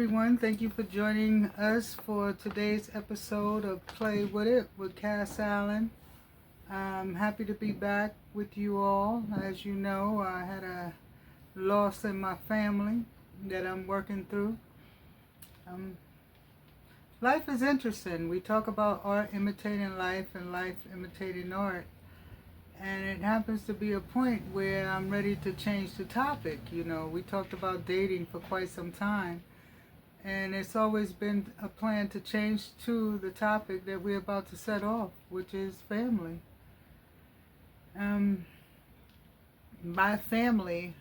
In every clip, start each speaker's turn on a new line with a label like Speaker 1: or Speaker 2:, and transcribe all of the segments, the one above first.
Speaker 1: everyone. Thank you for joining us for today's episode of Play With It with Cass Allen. I'm happy to be back with you all. As you know, I had a loss in my family that I'm working through. Life is interesting. We talk about art imitating life and life imitating art. And it happens to be a point where I'm ready to change the topic. You know, we talked about dating for quite some time. And it's always been a plan to change to the topic that we're about to set off, which is family. By family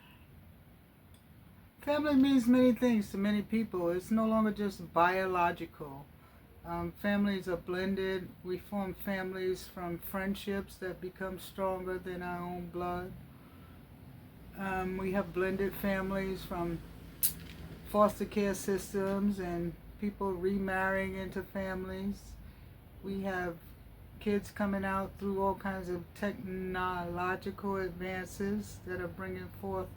Speaker 1: means many things to many people. It's no longer just biological. Families are blended. We form families from friendships that become stronger than our own blood. We have blended families from foster care systems and people remarrying into families. We have kids coming out through all kinds of technological advances that are bringing forth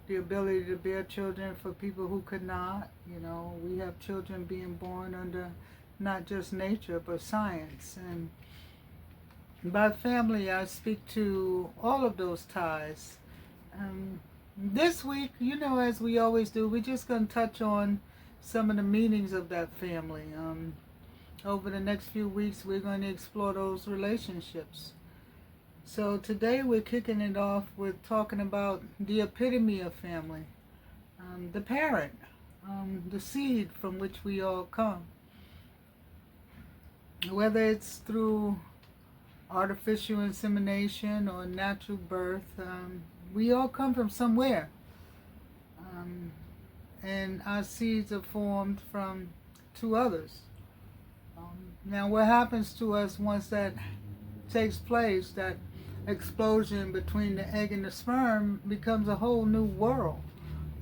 Speaker 1: the ability to bear children for people who could not. You know, we have children being born under not just nature but science. And by family, I speak to all of those ties. This week, you know, as we always do, we're just going to touch on some of the meanings of that family. Over the next few weeks, we're going to explore those relationships. So today we're kicking it off with talking about the epitome of family, the parent, the seed from which we all come. Whether it's through artificial insemination or natural birth, we all come from somewhere. And our seeds are formed from two others. Now what happens to us once that takes place, that explosion between the egg and the sperm, becomes a whole new world.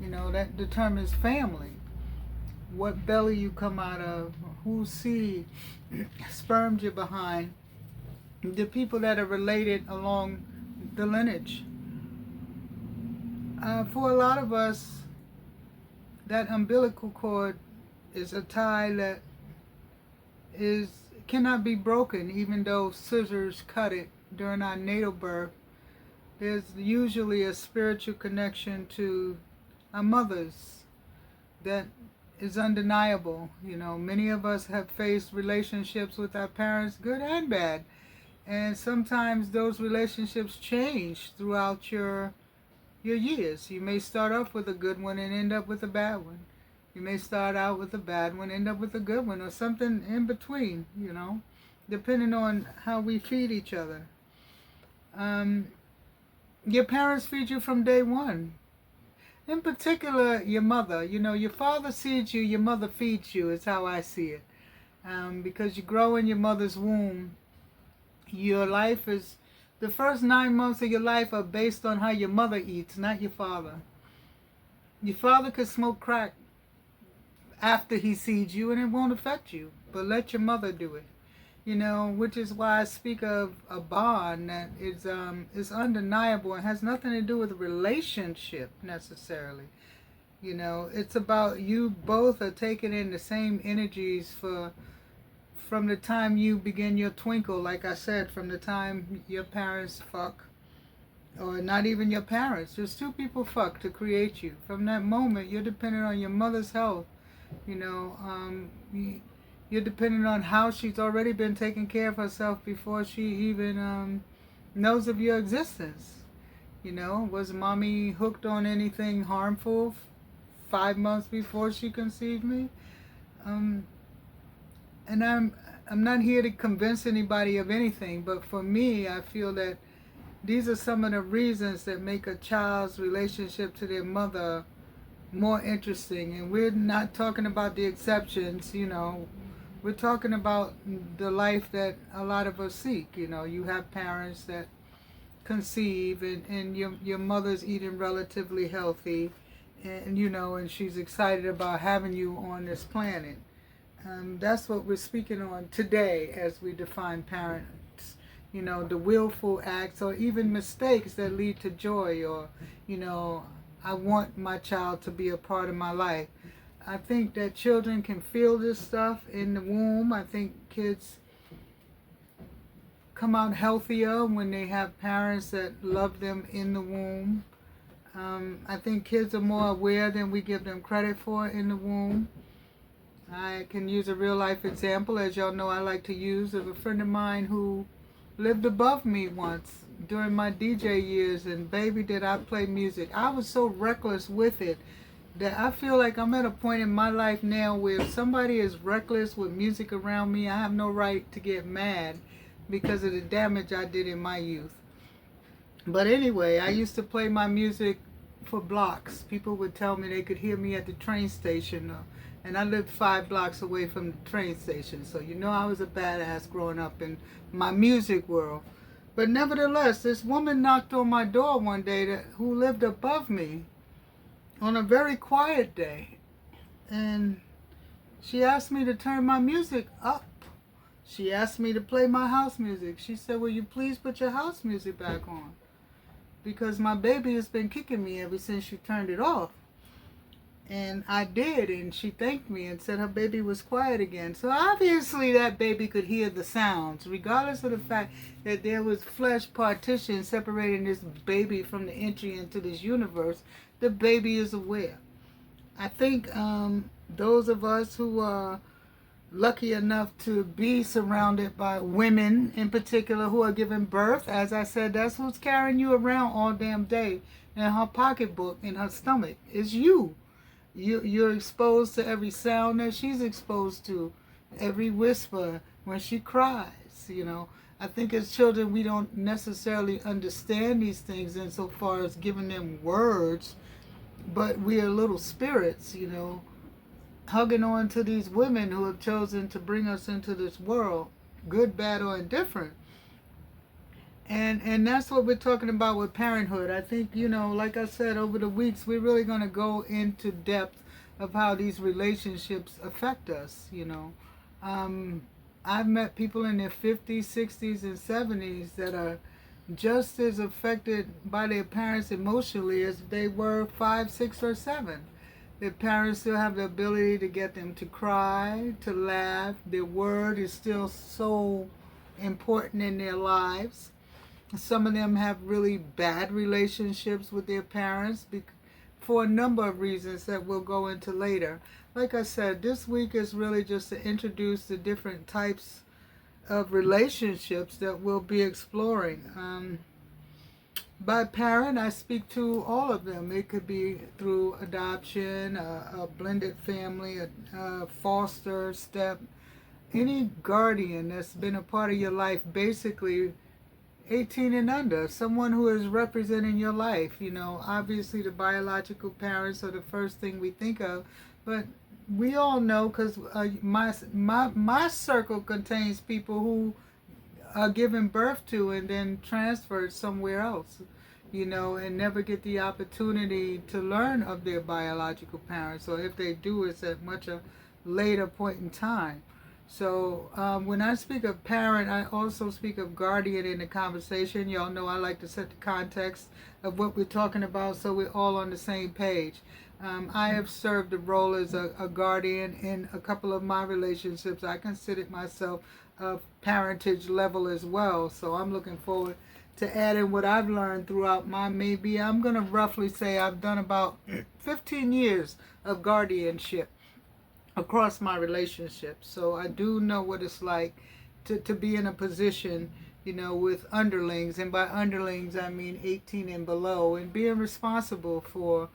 Speaker 1: You know, that determines family. What belly you come out of, whose seed, sperm you're behind, the people that are related along the lineage. For a lot of us, that umbilical cord is a tie that cannot be broken, even though scissors cut it during our natal birth. There's usually a spiritual connection to our mothers that is undeniable. You know, many of us have faced relationships with our parents, good and bad. And sometimes those relationships change throughout your years. You may start off with a good one and end up with a bad one. You may start out with a bad one, end up with a good one, or something in between, you know, depending on how we feed each other. Your parents feed you from day one. In particular, your mother. You know, your father feeds you, your mother feeds you, is how I see it. Because you grow in your mother's womb. Your life is, the first 9 months of your life are based on how your mother eats, not your father. Your father could smoke crack after he sees you and it won't affect you, but let your mother do it. You know, which is why I speak of a bond that is undeniable and has nothing to do with a relationship necessarily. You know, it's about you both are taking in the same energies from the time you begin your twinkle, like I said, from the time your parents fuck, or not even your parents, just two people fuck to create you. From that moment, you're dependent on your mother's health. You know, you're dependent on how she's already been taking care of herself before she even knows of your existence. You know, was mommy hooked on anything harmful 5 months before she conceived me? And I'm not here to convince anybody of anything, but for me, I feel that these are some of the reasons that make a child's relationship to their mother more interesting. And we're not talking about the exceptions, you know. We're talking about the life that a lot of us seek. You know, you have parents that conceive and your mother's eating relatively healthy, and you know, and she's excited about having you on this planet. That's what we're speaking on today as we define parents. You know, the willful acts or even mistakes that lead to joy, or, you know, I want my child to be a part of my life. I think that children can feel this stuff in the womb. I think kids come out healthier when they have parents that love them in the womb. I think kids are more aware than we give them credit for in the womb. I can use a real life example, as y'all know I like to use, of a friend of mine who lived above me once during my DJ years, and baby did I play music. I was so reckless with it that I feel like I'm at a point in my life now where if somebody is reckless with music around me, I have no right to get mad because of the damage I did in my youth. But anyway, I used to play my music for blocks. People would tell me they could hear me at the train station, and I lived 5 blocks away from the train station. So you know I was a badass growing up in my music world. But nevertheless, this woman knocked on my door one day who lived above me on a very quiet day. And she asked me to turn my music up. She asked me to play my house music. She said, will you please put your house music back on? Because my baby has been kicking me ever since you turned it off. And I did, and she thanked me and said her baby was quiet again. So obviously that baby could hear the sounds, regardless of the fact that there was flesh partition separating this baby from the entry into this universe. The baby is aware. I think those of us who are lucky enough to be surrounded by women in particular who are giving birth, as I said, that's who's carrying you around all damn day in her pocketbook, in her stomach, is you. You're exposed to every sound that she's exposed to, every whisper when she cries, you know. I think as children we don't necessarily understand these things insofar as giving them words, but we are little spirits, you know, hugging on to these women who have chosen to bring us into this world, good, bad, or indifferent. And that's what we're talking about with parenthood. I think, you know, like I said, over the weeks, we're really going to go into depth of how these relationships affect us, you know. I've met people in their 50s, 60s, and 70s that are just as affected by their parents emotionally as they were 5, 6, or 7. Their parents still have the ability to get them to cry, to laugh. Their word is still so important in their lives. Some of them have really bad relationships with their parents for a number of reasons that we'll go into later. Like I said, this week is really just to introduce the different types of relationships that we'll be exploring. By parent, I speak to all of them. It could be through adoption, a blended family, a foster, step, any guardian that's been a part of your life, basically 18 and under, someone who is representing your life. You know, obviously the biological parents are the first thing we think of, but we all know, because my circle contains people who are given birth to and then transferred somewhere else, you know, and never get the opportunity to learn of their biological parents, or if they do, it's at much a later point in time. So when I speak of parent, I also speak of guardian in the conversation. Y'all know I like to set the context of what we're talking about so we're all on the same page. I have served the role as a guardian in a couple of my relationships. I consider myself of parentage level as well. So I'm looking forward to adding what I've learned throughout maybe I'm going to roughly say I've done about 15 years of guardianship across my relationships. So I do know what it's like to be in a position, you know, with underlings. And by underlings, I mean 18 and below, and being responsible for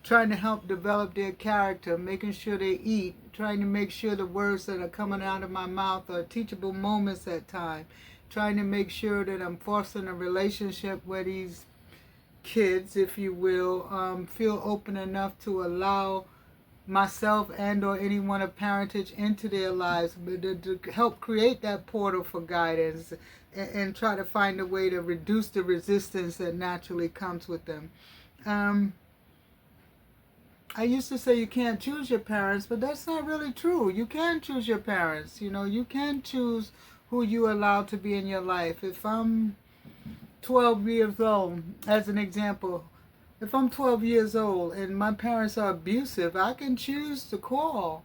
Speaker 1: trying to help develop their character, making sure they eat, trying to make sure the words that are coming out of my mouth are teachable moments at time, trying to make sure that I'm fostering a relationship where these kids, if you will, feel open enough to allow myself and or anyone of parentage into their lives, but to help create that portal for guidance and try to find a way to reduce the resistance that naturally comes with them. I used to say you can't choose your parents, but that's not really true. You can choose your parents. You know, you can choose who you allow to be in your life. If I'm 12 years old, as an example, If I'm 12 years old and my parents are abusive, I can choose to call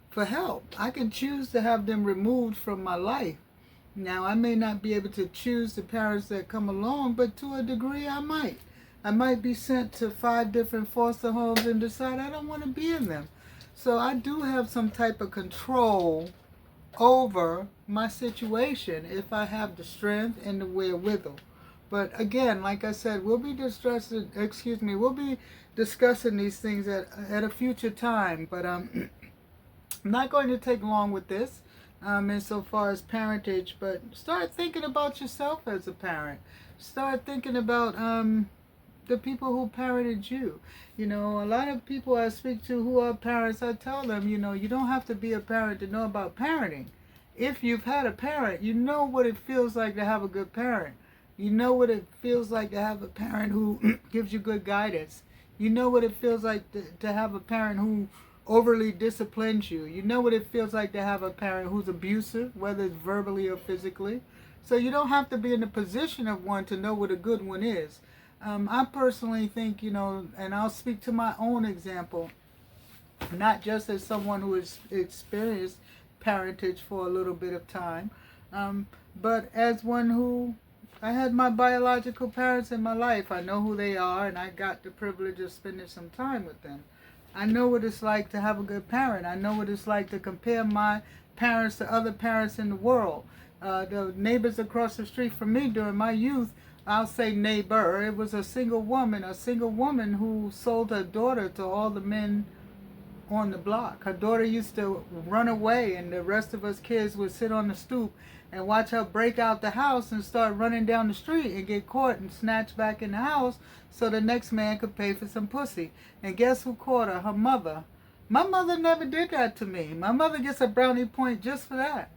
Speaker 1: for help. I can choose to have them removed from my life. Now, I may not be able to choose the parents that come along, but to a degree I might. I might be sent to 5 different foster homes and decide I don't want to be in them. So I do have some type of control over my situation if I have the strength and the wherewithal. But again, like I said, we'll be discussing these things at a future time. But I'm not going to take long with this insofar as parentage, but start thinking about yourself as a parent. Start thinking about the people who parented you. You know, a lot of people I speak to who are parents, I tell them, you know, you don't have to be a parent to know about parenting. If you've had a parent, you know what it feels like to have a good parent. You know what it feels like to have a parent who gives you good guidance. You know what it feels like to have a parent who overly disciplines you. You know what it feels like to have a parent who's abusive, whether it's verbally or physically. So you don't have to be in the position of one to know what a good one is. I personally think, you know, and I'll speak to my own example, not just as someone who has experienced parentage for a little bit of time, but as one who I had my biological parents in my life. I know who they are, and I got the privilege of spending some time with them. I know what it's like to have a good parent. I know what it's like to compare my parents to other parents in the world. The neighbors across the street from me during my youth, I'll say neighbor, it was a single woman who sold her daughter to all the men on the block. Her daughter used to run away, and the rest of us kids would sit on the stoop and watch her break out the house and start running down the street and get caught and snatched back in the house so the next man could pay for some pussy. And guess who caught her? Her mother. My mother never did that to me. My mother gets a brownie point just for that.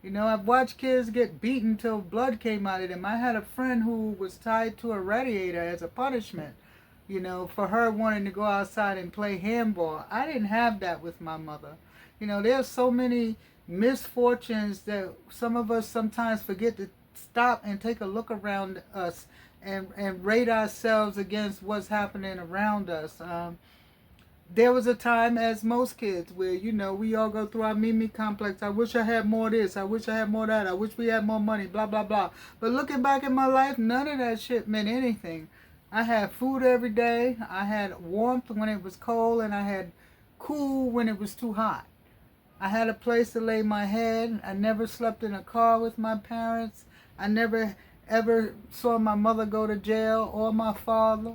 Speaker 1: You know, I've watched kids get beaten till blood came out of them. I had a friend who was tied to a radiator as a punishment, you know, for her wanting to go outside and play handball. I didn't have that with my mother. You know, there's so many misfortunes that some of us sometimes forget to stop and take a look around us and rate ourselves against what's happening around us. There was a time, as most kids, where, you know, we all go through our Mimi complex. I wish I had more of this. I wish I had more of that. I wish we had more money, blah, blah, blah. But looking back in my life, none of that shit meant anything. I had food every day. I had warmth when it was cold, and I had cool when it was too hot. I had a place to lay my head. I never slept in a car with my parents. I never ever saw my mother go to jail or my father.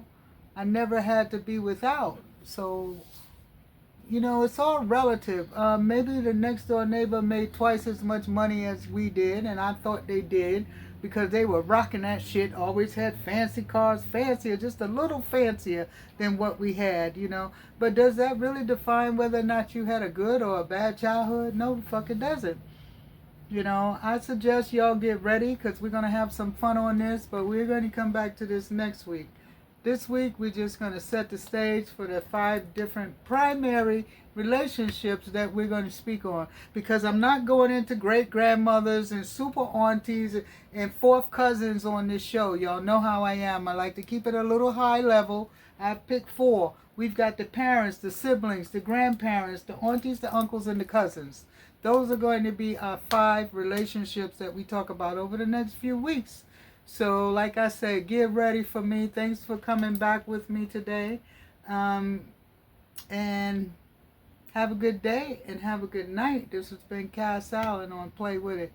Speaker 1: I never had to be without. So, you know, it's all relative. Maybe the next door neighbor made twice as much money as we did, and I thought they did because they were rocking that shit, always had fancy cars, fancier, just a little fancier than what we had, you know. But does that really define whether or not you had a good or a bad childhood? No, the fuck it doesn't. You know, I suggest y'all get ready because we're going to have some fun on this, but we're going to come back to this next week. This week, we're just going to set the stage for the 5 different primary relationships that we're going to speak on. Because I'm not going into great-grandmothers and super aunties and fourth cousins on this show. Y'all know how I am. I like to keep it a little high level. I picked 4. We've got the parents, the siblings, the grandparents, the aunties, the uncles, and the cousins. Those are going to be our 5 relationships that we talk about over the next few weeks. So, like I said, get ready for me. Thanks for coming back with me today. And have a good day and have a good night. This has been Cass Allen on Play With It.